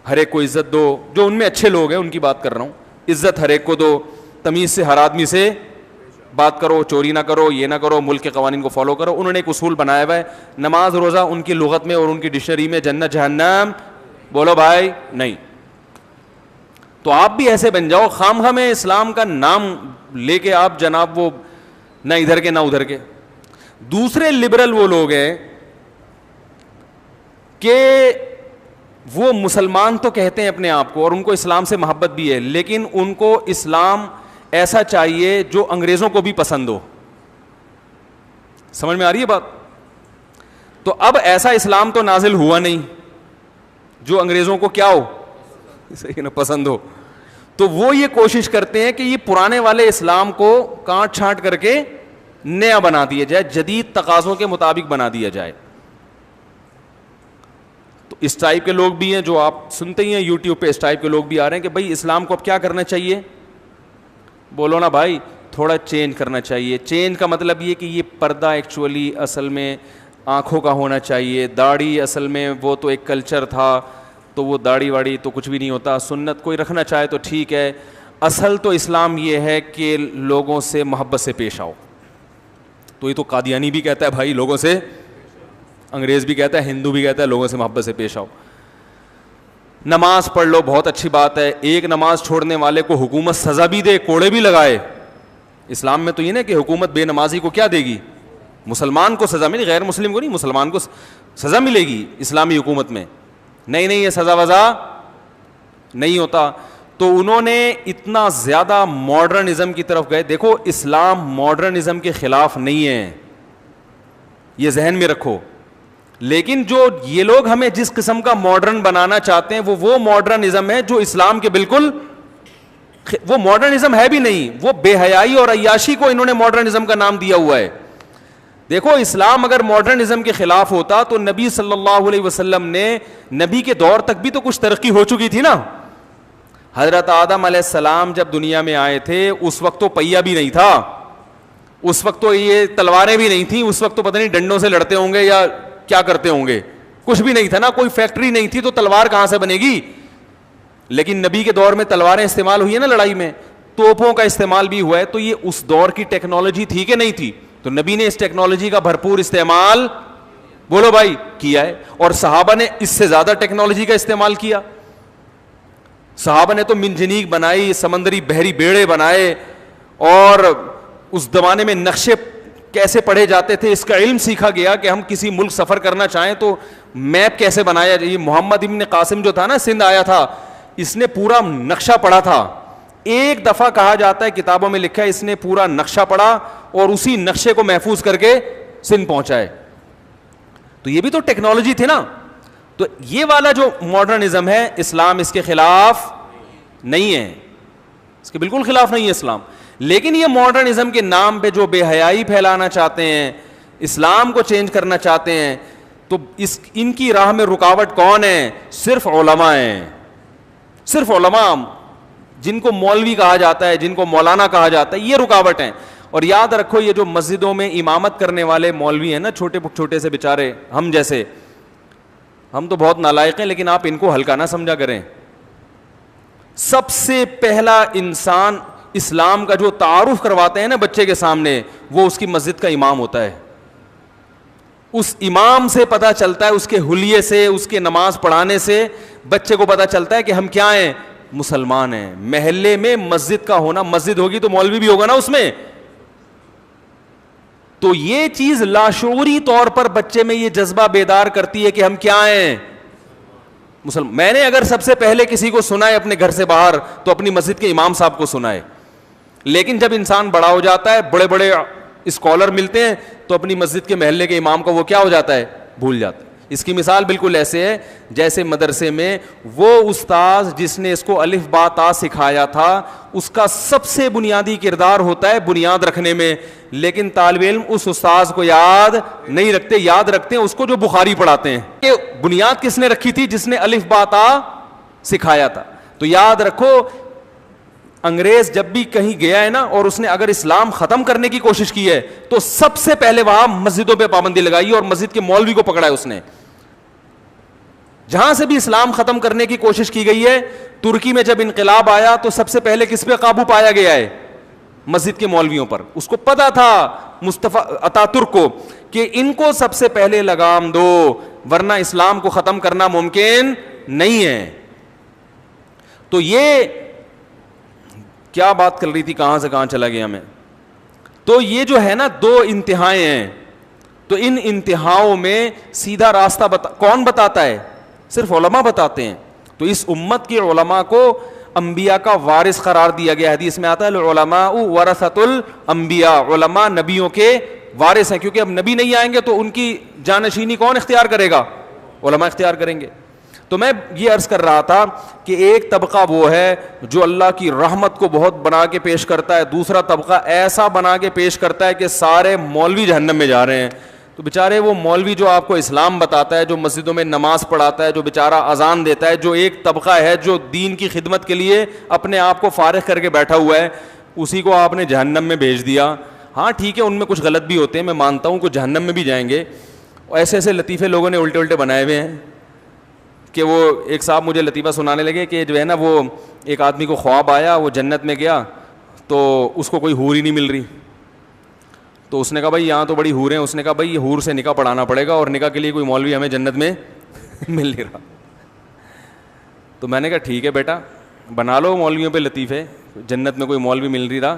ہر ایک کو عزت دو. جو ان میں اچھے لوگ ہیں ان کی بات کر رہا ہوں. عزت ہر ایک کو دو, تمیز سے ہر آدمی سے بات کرو, چوری نہ کرو, یہ نہ کرو, ملک کے قوانین کو فالو کرو. انہوں نے ایک اصول بنایا ہوا ہے, نماز روزہ ان کی لغت میں اور ان کی ڈکشنری میں جنت جہنم بولو بھائی نہیں. تو آپ بھی ایسے بن جاؤ, خواہ میں اسلام کا نام لے کے آپ جناب وہ نہ ادھر کے نہ ادھر کے. دوسرے لبرل وہ لوگ ہیں کہ وہ مسلمان تو کہتے ہیں اپنے آپ کو, اور ان کو اسلام سے محبت بھی ہے, لیکن ان کو اسلام ایسا چاہیے جو انگریزوں کو بھی پسند ہو. سمجھ میں آ رہی ہے بات؟ تو اب ایسا اسلام تو نازل ہوا نہیں جو انگریزوں کو کیا ہو, صحیح نا, پسند ہو. تو وہ یہ کوشش کرتے ہیں کہ یہ پرانے والے اسلام کو کاٹ چھانٹ کر کے نیا بنا دیا جائے, جدید تقاضوں کے مطابق بنا دیا جائے. تو اس ٹائپ کے لوگ بھی ہیں جو آپ سنتے ہی ہیں یوٹیوب پہ, اس ٹائپ کے لوگ بھی آ رہے ہیں کہ بھائی اسلام کو اب کیا کرنا چاہیے. بولو نا بھائی, تھوڑا چینج کرنا چاہیے. چینج کا مطلب یہ کہ یہ پردہ ایکچولی اصل میں آنکھوں کا ہونا چاہیے. داڑھی اصل میں وہ تو ایک کلچر تھا, تو وہ داڑھی واڑی تو کچھ بھی نہیں ہوتا. سنت کوئی رکھنا چاہے تو ٹھیک ہے. اصل تو اسلام یہ ہے کہ لوگوں سے محبت سے پیش آؤ. تو یہ تو قادیانی بھی کہتا ہے بھائی لوگوں سے, انگریز بھی کہتا ہے, ہندو بھی کہتا ہے لوگوں سے محبت سے پیش آؤ. نماز پڑھ لو, بہت اچھی بات ہے. ایک نماز چھوڑنے والے کو حکومت سزا بھی دے, کوڑے بھی لگائے. اسلام میں تو یہ نا کہ حکومت بے نمازی کو کیا دے گی, مسلمان کو سزا ملے, غیر مسلم کو نہیں, مسلمان کو سزا ملے گی اسلامی حکومت میں. نہیں یہ سزا وزا نہیں ہوتا. تو انہوں نے اتنا زیادہ ماڈرنزم کی طرف گئے. دیکھو اسلام ماڈرنزم کے خلاف نہیں ہے, یہ ذہن میں رکھو. لیکن جو یہ لوگ ہمیں جس قسم کا ماڈرن بنانا چاہتے ہیں وہ ماڈرنزم ہے جو اسلام کے بالکل, وہ ماڈرنزم ہے بھی نہیں, وہ بے حیائی اور عیاشی کو انہوں نے ماڈرنزم کا نام دیا ہوا ہے. دیکھو اسلام اگر ماڈرنزم کے خلاف ہوتا تو نبی صلی اللہ علیہ وسلم نے, نبی کے دور تک بھی تو کچھ ترقی ہو چکی تھی نا. حضرت آدم علیہ السلام جب دنیا میں آئے تھے اس وقت تو پہیا بھی نہیں تھا, اس وقت تو یہ تلواریں بھی نہیں تھیں, اس وقت تو پتہ نہیں ڈنڈوں سے لڑتے ہوں گے یا کیا کرتے ہوں گے, کچھ بھی نہیں تھا نا, کوئی فیکٹری نہیں تھی, تو تلوار کہاں سے بنے گی. لیکن نبی کے دور میں تلواریں استعمال ہوئی ہیں نا لڑائی میں, توپوں کا استعمال بھی ہوا ہے. تو یہ اس دور کی ٹیکنالوجی تھی کہ نہیں تھی, تو نبی نے اس ٹیکنالوجی کا بھرپور استعمال بولو بھائی کیا ہے. اور صحابہ نے اس سے زیادہ ٹیکنالوجی کا استعمال کیا. صحابہ نے تو منجنیق بنائی, سمندری بحری بیڑے بنائے, اور اس زمانے میں نقشے کیسے پڑھے جاتے تھے, اس کا علم سیکھا گیا کہ ہم کسی ملک سفر کرنا چاہیں تو میپ کیسے بنایا. یہ محمد ابن قاسم جو تھا نا, سندھ آیا تھا, اس نے پورا نقشہ پڑھا تھا. ایک دفعہ کہا جاتا ہے, کتابوں میں لکھا ہے, اس نے پورا نقشہ پڑھا اور اسی نقشے کو محفوظ کر کے سندھ پہنچائے. تو یہ بھی تو ٹیکنالوجی تھی نا. تو یہ والا جو ماڈرنزم ہے, اسلام اس کے خلاف نہیں ہے, اس کے بالکل خلاف نہیں ہے اسلام. لیکن یہ ماڈرنزم کے نام پہ جو بے حیائی پھیلانا چاہتے ہیں, اسلام کو چینج کرنا چاہتے ہیں, تو ان کی راہ میں رکاوٹ کون ہے؟ صرف علماء ہیں. صرف علماء, جن کو مولوی کہا جاتا ہے, جن کو مولانا کہا جاتا ہے, یہ رکاوٹ ہیں. اور یاد رکھو, یہ جو مسجدوں میں امامت کرنے والے مولوی ہیں نا, چھوٹے چھوٹے سے بیچارے, ہم جیسے, ہم تو بہت نالائق ہیں, لیکن آپ ان کو ہلکا نہ سمجھا کریں. سب سے پہلا انسان اسلام کا جو تعارف کرواتے ہیں نا بچے کے سامنے, وہ اس کی مسجد کا امام ہوتا ہے. اس امام سے پتہ چلتا ہے, اس کے حلیے سے, اس کے نماز پڑھانے سے بچے کو پتہ چلتا ہے کہ ہم کیا ہیں, مسلمان ہیں. محلے میں مسجد کا ہونا, مسجد ہوگی تو مولوی بھی ہوگا نا اس میں. تو یہ چیز لاشعوری طور پر بچے میں یہ جذبہ بیدار کرتی ہے کہ ہم کیا ہیں, مسلمان. میں نے اگر سب سے پہلے کسی کو سنا ہے اپنے گھر سے باہر, تو اپنی مسجد کے امام صاحب کو سنا ہے. لیکن جب انسان بڑا ہو جاتا ہے, بڑے بڑے اسکالر ملتے ہیں, تو اپنی مسجد کے محلے کے امام کو وہ کیا ہو جاتا ہے, بھول جاتا ہے. اس کی مثال بالکل ایسے ہے جیسے مدرسے میں وہ استاذ جس نے اس کو الف با تا سکھایا تھا, اس کا سب سے بنیادی کردار ہوتا ہے بنیاد رکھنے میں. لیکن طالب علم اس استاذ کو یاد نہیں رکھتے, یاد رکھتے ہیں اس کو جو بخاری پڑھاتے ہیں. کہ بنیاد کس نے رکھی تھی؟ جس نے الف با تا سکھایا تھا. تو یاد رکھو, انگریز جب بھی کہیں گیا ہے نا, اور اس نے اگر اسلام ختم کرنے کی کوشش کی ہے, تو سب سے پہلے وہاں مسجدوں پہ پابندی لگائی اور مسجد کے مولوی کو پکڑا ہے اس نے. جہاں سے بھی اسلام ختم کرنے کی کوشش کی گئی ہے, ترکی میں جب انقلاب آیا تو سب سے پہلے کس پہ قابو پایا گیا ہے؟ مسجد کے مولویوں پر. اس کو پتا تھا مصطفیٰ اتاترک کو کہ ان کو سب سے پہلے لگام دو, ورنہ اسلام کو ختم کرنا ممکن نہیں ہے. تو یہ کیا بات کر رہی تھی, کہاں سے کہاں چلا گیا میں. تو یہ جو ہے نا, دو انتہائیں ہیں. تو ان انتہاؤں میں سیدھا راستہ کون بتاتا ہے؟ صرف علماء بتاتے ہیں. تو اس امت کے علماء کو انبیاء کا وارث قرار دیا گیا. حدیث میں آتا ہے العلماء ورثۃ الانبیاء, علماء نبیوں کے وارث ہیں. کیونکہ اب نبی نہیں آئیں گے تو ان کی جانشینی کون اختیار کرے گا؟ علماء اختیار کریں گے. تو میں یہ عرض کر رہا تھا کہ ایک طبقہ وہ ہے جو اللہ کی رحمت کو بہت بنا کے پیش کرتا ہے, دوسرا طبقہ ایسا بنا کے پیش کرتا ہے کہ سارے مولوی جہنم میں جا رہے ہیں. تو بیچارے وہ مولوی جو آپ کو اسلام بتاتا ہے, جو مسجدوں میں نماز پڑھاتا ہے, جو بیچارہ اذان دیتا ہے, جو ایک طبقہ ہے جو دین کی خدمت کے لیے اپنے آپ کو فارغ کر کے بیٹھا ہوا ہے, اسی کو آپ نے جہنم میں بھیج دیا. ہاں ٹھیک ہے, ان میں کچھ غلط بھی ہوتے ہیں, میں مانتا ہوں کہ جہنم میں بھی جائیں گے. ایسے ایسے لطیفے لوگوں نے الٹے الٹے بنائے ہوئے ہیں کہ وہ ایک صاحب مجھے لطیفہ سنانے لگے کہ جو ہے نا, وہ ایک آدمی کو خواب آیا, وہ جنت میں گیا تو اس کو کوئی حور ہی نہیں مل رہی. تو اس نے کہا بھائی یہاں تو بڑی حور ہیں. اس نے کہا بھائی یہ حور سے نکاح پڑھانا پڑے گا, اور نکاح کے لیے کوئی مولوی ہمیں جنت میں مل نہیں رہا. تو میں نے کہا ٹھیک ہے بیٹا, بنا لو مولویوں پہ لطیفے, جنت میں کوئی مولوی مل نہیں رہا.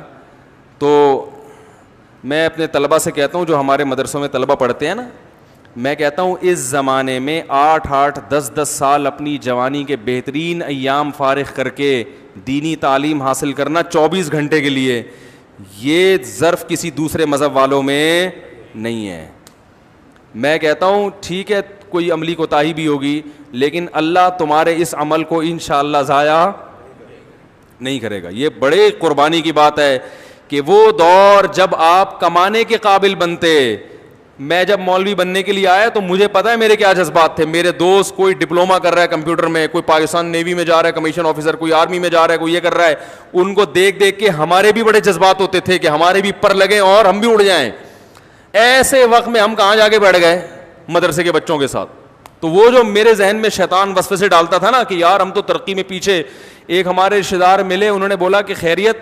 تو میں اپنے طلبہ سے کہتا ہوں, جو ہمارے مدرسوں میں طلبہ پڑھتے ہیں نا, میں کہتا ہوں اس زمانے میں 8-8 10-10 سال اپنی جوانی کے بہترین ایام فارغ کر کے دینی تعلیم حاصل کرنا 24 گھنٹے کے لیے, یہ ظرف کسی دوسرے مذہب والوں میں نہیں ہے. میں کہتا ہوں ٹھیک ہے کوئی عملی کوتاہی بھی ہوگی, لیکن اللہ تمہارے اس عمل کو انشاءاللہ ضائع نہیں کرے گا. یہ بڑے قربانی کی بات ہے کہ وہ دور جب آپ کمانے کے قابل بنتے. میں جب مولوی بننے کے لیے آیا تو مجھے پتا ہے میرے کیا جذبات تھے. میرے دوست کوئی ڈپلوما کر رہا ہے کمپیوٹر میں, کوئی پاکستان نیوی میں جا رہا ہے کمیشن آفیسر, کوئی آرمی میں جا رہا ہے, کوئی یہ کر رہا ہے. ان کو دیکھ دیکھ کے ہمارے بھی بڑے جذبات ہوتے تھے کہ ہمارے بھی پر لگیں اور ہم بھی اڑ جائیں. ایسے وقت میں ہم کہاں جا کے بیٹھ گئے مدرسے کے بچوں کے ساتھ. تو وہ جو میرے ذہن میں شیطان وسوسے سے ڈالتا تھا نا کہ یار ہم تو ترقی میں پیچھے. ایک ہمارے رشتے دار ملے, انہوں نے بولا کہ خیریت,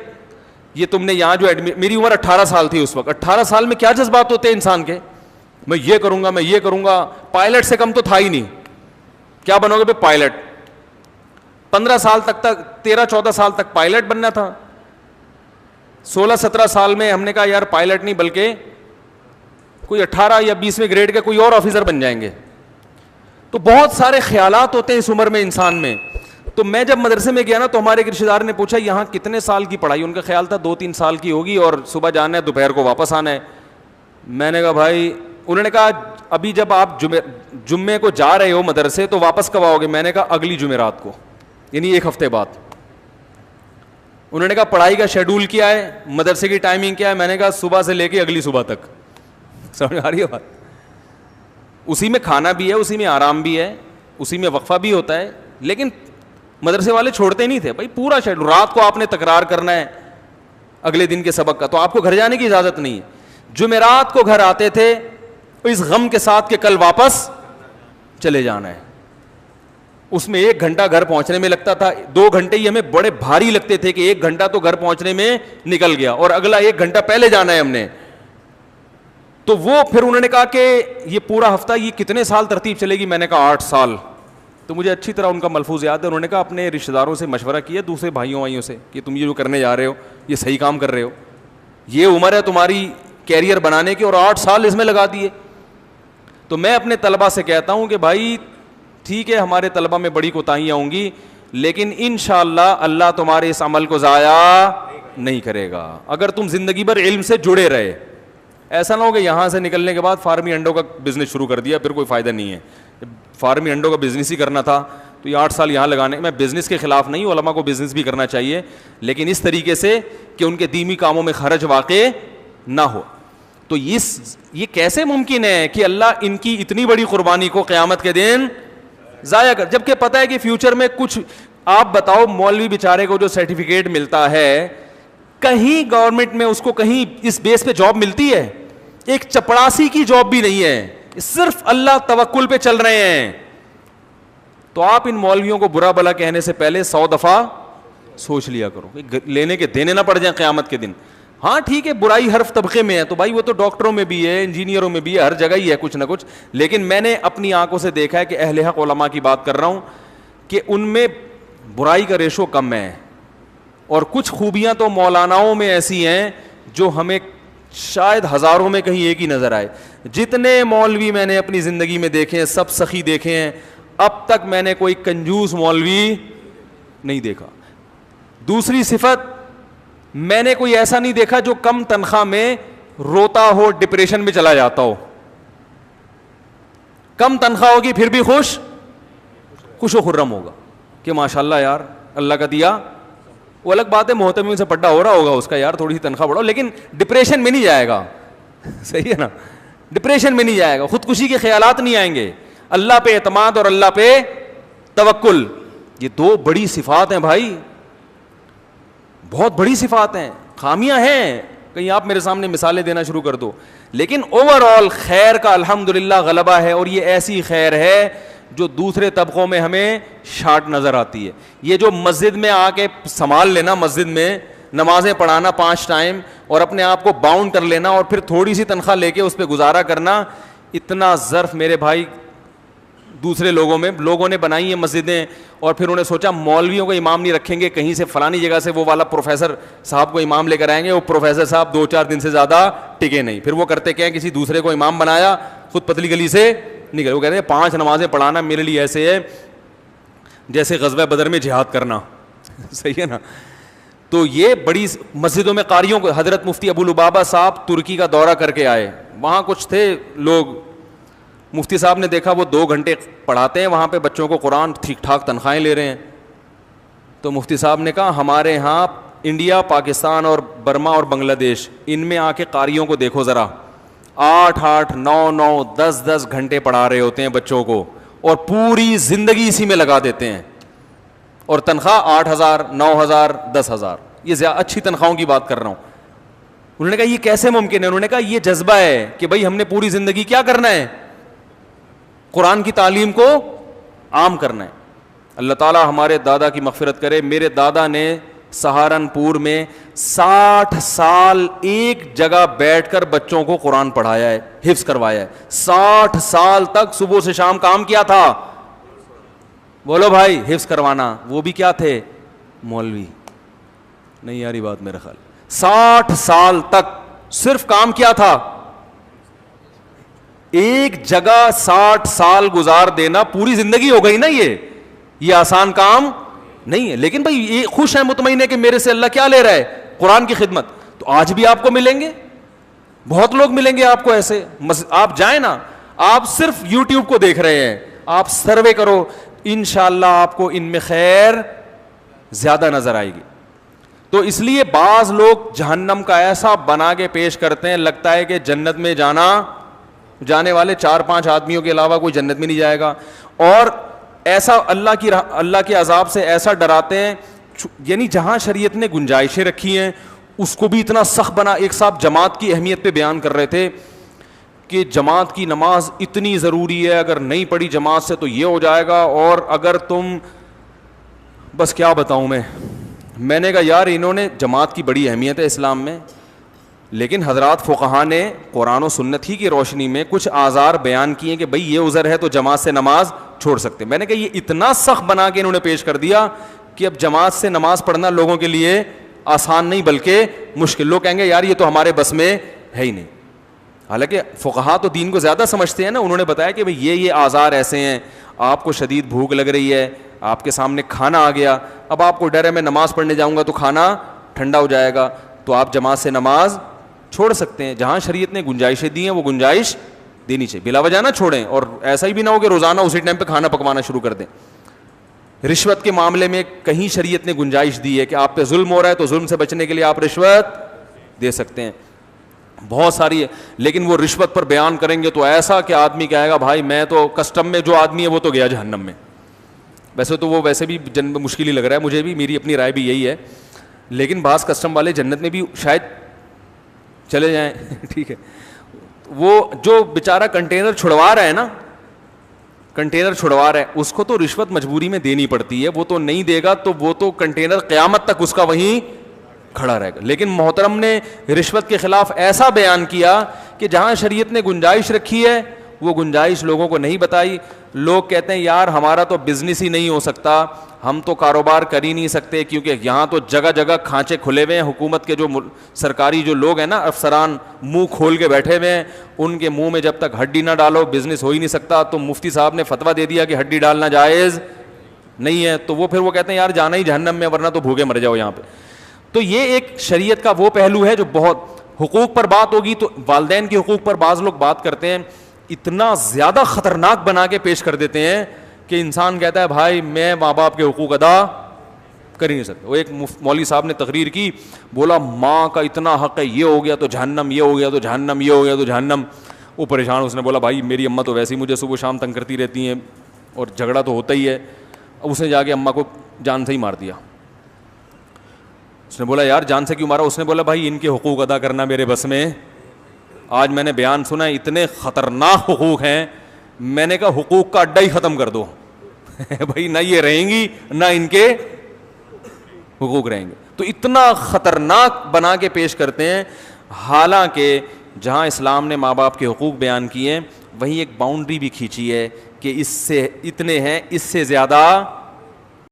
یہ تم نے یہاں جو میری عمر 18 سال تھی اس وقت. 18 سال میں کیا جذبات ہوتے ہیں انسان کے, میں یہ کروں گا, میں یہ کروں گا. پائلٹ سے کم تو تھا ہی نہیں. کیا بنو گے پائلٹ؟ 15 سال تک 13-14 سال تک پائلٹ بننا تھا. 16-17 سال میں ہم نے کہا یار پائلٹ نہیں بلکہ کوئی 18 یا 20ویں گریڈ کا کوئی اور آفیسر بن جائیں گے. تو بہت سارے خیالات ہوتے ہیں اس عمر میں انسان میں. تو میں جب مدرسے میں گیا نا تو ہمارے ایک رشتے دار نے پوچھا یہاں کتنے سال کی پڑھائی؟ ان کا خیال تھا 2-3 سال کی ہوگی اور صبح جانا ہے دوپہر کو واپس آنا ہے. میں نے کہا بھائی, انہوں نے کہا ابھی جب آپ جمعے کو جا رہے ہو مدرسے تو واپس کب آؤ گے؟ میں نے کہا اگلی جمعرات کو, یعنی 1 ہفتے بعد. انہوں نے کہا پڑھائی کا شیڈول کیا ہے, مدرسے کی ٹائمنگ کیا ہے؟ میں نے کہا صبح سے لے کے اگلی صبح تک. سمجھ آ رہی ہے بات؟ اسی میں کھانا بھی ہے, اسی میں آرام بھی ہے, اسی میں وقفہ بھی ہوتا ہے. لیکن مدرسے والے چھوڑتے نہیں تھے بھائی, پورا شیڈول. رات کو آپ نے تکرار کرنا ہے اگلے دن کے سبق کا, تو آپ کو گھر جانے کی اجازت نہیں ہے. جمعرات کو گھر آتے تھے اس غم کے ساتھ کہ کل واپس چلے جانا ہے. اس میں 1 گھنٹہ گھر پہنچنے میں لگتا تھا, 2 گھنٹے ہی ہمیں بڑے بھاری لگتے تھے کہ 1 گھنٹہ تو گھر پہنچنے میں نکل گیا اور اگلا 1 گھنٹہ پہلے جانا ہے ہم نے. تو وہ پھر انہوں نے کہا کہ یہ پورا ہفتہ یہ کتنے سال ترتیب چلے گی؟ میں نے کہا 8 سال. تو مجھے اچھی طرح ان کا ملفوظ یاد ہے. انہوں نے کہا اپنے رشتہ داروں سے مشورہ کیا, دوسرے بھائیوں سے, کہ تم یہ جو کرنے جا رہے ہو یہ صحیح کام کر رہے ہو, یہ عمر ہے تمہاری کیریئر بنانے کی اور 8 سال اس میں لگا دیے. تو میں اپنے طلبہ سے کہتا ہوں کہ بھائی ٹھیک ہے ہمارے طلبہ میں بڑی کوتاہیاں ہوں گی, لیکن انشاءاللہ اللہ تمہارے اس عمل کو ضائع نہیں کرے گا اگر تم زندگی بھر علم سے جڑے رہے. ایسا نہ ہو کہ یہاں سے نکلنے کے بعد فارمی انڈوں کا بزنس شروع کر دیا, پھر کوئی فائدہ نہیں ہے. فارمی انڈوں کا بزنس ہی کرنا تھا تو یہ 8 سال یہاں لگانے. میں بزنس کے خلاف نہیں ہوں, علماء کو بزنس بھی کرنا چاہیے, لیکن اس طریقے سے کہ ان کے دینی کاموں میں خرچ واقع نہ ہو. تو یہ کیسے ممکن ہے کہ اللہ ان کی اتنی بڑی قربانی کو قیامت کے دن ضائع کر, جبکہ پتہ ہے کہ فیوچر میں کچھ. آپ بتاؤ مولوی بیچارے کو جو سرٹیفکیٹ ملتا ہے کہیں گورنمنٹ میں اس کو کہیں اس بیس پہ جاب ملتی ہے؟ ایک چپڑاسی کی جاب بھی نہیں ہے, صرف اللہ توکل پہ چل رہے ہیں. تو آپ ان مولویوں کو برا بلا کہنے سے پہلے 100 دفعہ سوچ لیا کرو, لینے کے دینے نہ پڑ جائیں قیامت کے دن. ہاں ٹھیک ہے برائی ہر طبقے میں ہے, تو بھائی وہ تو ڈاکٹروں میں بھی ہے, انجینئروں میں بھی ہے, ہر جگہ ہی ہے کچھ نہ کچھ. لیکن میں نے اپنی آنکھوں سے دیکھا ہے کہ اہل حق علماء کی بات کر رہا ہوں کہ ان میں برائی کا ریشو کم ہے, اور کچھ خوبیاں تو مولاناؤں میں ایسی ہیں جو ہمیں شاید ہزاروں میں کہیں ایک ہی نظر آئے. جتنے مولوی میں نے اپنی زندگی میں دیکھے ہیں سب سخی دیکھے ہیں, اب تک میں نے کوئی کنجوس مولوی نہیں دیکھا. دوسری صفت, میں نے کوئی ایسا نہیں دیکھا جو کم تنخواہ میں روتا ہو, ڈپریشن میں چلا جاتا ہو. کم تنخواہ ہوگی پھر بھی خوش و خرم ہوگا کہ ماشاءاللہ یار اللہ کا دیا. وہ الگ بات ہے محتمین سے پڈا ہو رہا ہوگا اس کا, یار تھوڑی سی تنخواہ بڑھاؤ, لیکن ڈپریشن میں نہیں جائے گا. صحیح ہے نا, ڈپریشن میں نہیں جائے گا, خودکشی کے خیالات نہیں آئیں گے. اللہ پہ اعتماد اور اللہ پہ توکل, یہ 2 بڑی صفات ہیں بھائی, بہت بڑی صفات ہیں. خامیاں ہیں, کہیں آپ میرے سامنے مثالیں دینا شروع کر دو, لیکن اوور آل خیر کا الحمدللہ غلبہ ہے. اور یہ ایسی خیر ہے جو دوسرے طبقوں میں ہمیں شارٹ نظر آتی ہے. یہ جو مسجد میں آ کے سنبھال لینا, مسجد میں نمازیں پڑھانا 5 ٹائم اور اپنے آپ کو باؤنڈ کر لینا اور پھر تھوڑی سی تنخواہ لے کے اس پہ گزارا کرنا, اتنا ظرف میرے بھائی دوسرے لوگوں نے بنائی ہیں مسجدیں. اور پھر انہوں نے سوچا مولویوں کو امام نہیں رکھیں گے, کہیں سے فلانی جگہ سے وہ والا پروفیسر صاحب کو امام لے کر آئیں گے. وہ پروفیسر صاحب 2-4 دن سے زیادہ ٹکے نہیں, پھر وہ کرتے کیا, کسی دوسرے کو امام بنایا, خود پتلی گلی سے نکلے. وہ کہتے ہیں 5 نمازیں پڑھانا میرے لیے ایسے ہے جیسے غزوہ بدر میں جہاد کرنا. صحیح ہے نا. تو یہ بڑی مسجدوں میں قاریوں کو, حضرت مفتی ابو لبابہ صاحب ترکی کا دورہ کر کے آئے, وہاں کچھ تھے لوگ, مفتی صاحب نے دیکھا وہ 2 گھنٹے پڑھاتے ہیں وہاں پہ بچوں کو قرآن, ٹھیک ٹھاک تنخواہیں لے رہے ہیں. تو مفتی صاحب نے کہا ہمارے ہاں انڈیا, پاکستان اور برما اور بنگلہ دیش, ان میں آ کے قاریوں کو دیکھو ذرا, 8-8, 9-9, 10-10 گھنٹے پڑھا رہے ہوتے ہیں بچوں کو اور پوری زندگی اسی میں لگا دیتے ہیں, اور تنخواہ 8,000, 9,000, 10,000. یہ اچھی تنخواہوں کی بات کر رہا ہوں. انہوں نے کہا یہ کیسے ممکن ہے؟ انہوں نے کہا یہ جذبہ ہے کہ بھائی ہم نے پوری زندگی کیا کرنا ہے, قرآن کی تعلیم کو عام کرنا ہے. اللہ تعالیٰ ہمارے دادا کی مغفرت کرے. میرے دادا نے سہارنپور میں 60 سال ایک جگہ بیٹھ کر بچوں کو قرآن پڑھایا ہے, حفظ کروایا ہے. 60 سال تک صبح سے شام کام کیا تھا, بولو بھائی, حفظ کروانا. وہ بھی کیا تھے, مولوی. نہیں یاری بات میرا خیال, 60 سال تک صرف کام کیا تھا, ایک جگہ 60 سال گزار دینا پوری زندگی ہو گئی نا. یہ آسان کام نہیں ہے. لیکن بھائی یہ خوش ہے, مطمئن ہے کہ میرے سے اللہ کیا لے رہا ہے, قرآن کی خدمت. تو آج بھی آپ کو ملیں گے, بہت لوگ ملیں گے آپ کو ایسے. آپ جائیں نا, آپ صرف یوٹیوب کو دیکھ رہے ہیں, آپ سروے کرو, انشاءاللہ آپ کو ان میں خیر زیادہ نظر آئے گی. تو اس لیے بعض لوگ جہنم کا ایسا بنا کے پیش کرتے ہیں, لگتا ہے کہ جنت میں جانے والے 4-5 آدمیوں کے علاوہ کوئی جنت میں نہیں جائے گا, اور ایسا اللہ کے عذاب سے ایسا ڈراتے ہیں. یعنی جہاں شریعت نے گنجائشیں رکھی ہیں اس کو بھی اتنا سخت بنا. ایک صاحب جماعت کی اہمیت پہ بیان کر رہے تھے کہ جماعت کی نماز اتنی ضروری ہے, اگر نہیں پڑھی جماعت سے تو یہ ہو جائے گا, اور اگر تم, بس کیا بتاؤں میں نے کہا یار انہوں نے, جماعت کی بڑی اہمیت ہے اسلام میں, لیکن حضرات فقہا نے قرآن و سنت ہی کی روشنی میں کچھ آزار بیان کیے کہ بھئی یہ عذر ہے تو جماعت سے نماز چھوڑ سکتے. میں نے کہا یہ اتنا سخت بنا کے انہوں نے پیش کر دیا کہ اب جماعت سے نماز پڑھنا لوگوں کے لیے آسان نہیں بلکہ مشکل. لوگ کہیں گے یار یہ تو ہمارے بس میں ہے ہی نہیں. حالانکہ فقہا تو دین کو زیادہ سمجھتے ہیں نا. انہوں نے بتایا کہ بھئی یہ آزار ایسے ہیں, آپ کو شدید بھوک لگ رہی ہے, آپ کے سامنے کھانا آ گیا, اب آپ کو ڈر ہے میں نماز پڑھنے جاؤں گا تو کھانا ٹھنڈا ہو جائے گا, تو آپ جماعت سے نماز چھوڑ سکتے ہیں. جہاں شریعت نے گنجائشیں دی ہیں وہ گنجائش دینی چاہیے, بلا وجہ نہ چھوڑیں. اور ایسا ہی بھی نہ ہو کہ روزانہ اسی ٹائم پہ کھانا پکوانا شروع کر دیں. رشوت کے معاملے میں کہیں شریعت نے گنجائش دی ہے کہ آپ پہ ظلم ہو رہا ہے تو ظلم سے بچنے کے لیے آپ رشوت دے سکتے ہیں, بہت ساری ہے. لیکن وہ رشوت پر بیان کریں گے تو ایسا کہ آدمی کہے گا بھائی میں تو کسٹم میں جو آدمی ہے وہ تو گیا جہنم میں. ویسے تو وہ ویسے بھی جنت میں مشکل ہی لگ رہا ہے مجھے بھی, میری اپنی رائے بھی یہی ہے, لیکن بعض کسٹم والے جنت میں بھی شاید چلے جائیں. ٹھیک ہے, وہ جو بیچارہ کنٹینر چھڑوا رہا ہے نا, کنٹینر چھڑوا رہا ہے, اس کو تو رشوت مجبوری میں دینی پڑتی ہے, وہ تو نہیں دے گا تو وہ تو کنٹینر قیامت تک اس کا وہیں کھڑا رہے گا. لیکن محترم نے رشوت کے خلاف ایسا بیان کیا کہ جہاں شریعت نے گنجائش رکھی ہے وہ گنجائش لوگوں کو نہیں بتائی. لوگ کہتے ہیں یار ہمارا تو بزنس ہی نہیں ہو سکتا, ہم تو کاروبار کر ہی نہیں سکتے کیونکہ یہاں تو جگہ جگہ کھانچے کھلے ہوئے ہیں. حکومت کے جو سرکاری جو لوگ ہیں نا, افسران منہ کھول کے بیٹھے ہوئے ہیں, ان کے منہ میں جب تک ہڈی نہ ڈالو بزنس ہو ہی نہیں سکتا. تو مفتی صاحب نے فتویٰ دے دیا کہ ہڈی ڈالنا جائز نہیں ہے, تو وہ پھر وہ کہتے ہیں یار جانا ہی جہنم میں ورنہ تو بھوکے مر جاؤ یہاں پہ. تو یہ ایک شریعت کا وہ پہلو ہے جو بہت. حقوق پر بات ہوگی تو والدین کے حقوق پر بعض لوگ بات کرتے ہیں, اتنا زیادہ خطرناک بنا کے پیش کر دیتے ہیں کہ انسان کہتا ہے بھائی میں ماں باپ کے حقوق ادا کر ہی نہیں سکتا. وہ ایک مولوی صاحب نے تقریر کی, بولا ماں کا اتنا حق ہے, یہ ہو گیا تو جہنم, یہ ہو گیا تو جہنم, یہ ہو گیا تو جہنم. وہ پریشان, اس نے بولا بھائی میری اماں تو ویسے ہی مجھے صبح شام تنگ کرتی رہتی ہیں اور جھگڑا تو ہوتا ہی ہے. اس نے جا کے اماں کو جان سے ہی مار دیا. اس نے بولا یار جان سے کیوں مارا؟ اس نے بولا بھائی ان کے حقوق ادا کرنا میرے بس میں. آج میں نے بیان سنا ہے, اتنے خطرناک حقوق ہیں, میں نے کہا حقوق کا اڈا ہی ختم کر دو. بھائی نہ یہ رہیں گی نہ ان کے حقوق رہیں گے. تو اتنا خطرناک بنا کے پیش کرتے ہیں. حالانکہ جہاں اسلام نے ماں باپ کے حقوق بیان کیے ہیں وہیں ایک باؤنڈری بھی کھینچی ہے کہ اس سے اتنے ہیں, اس سے زیادہ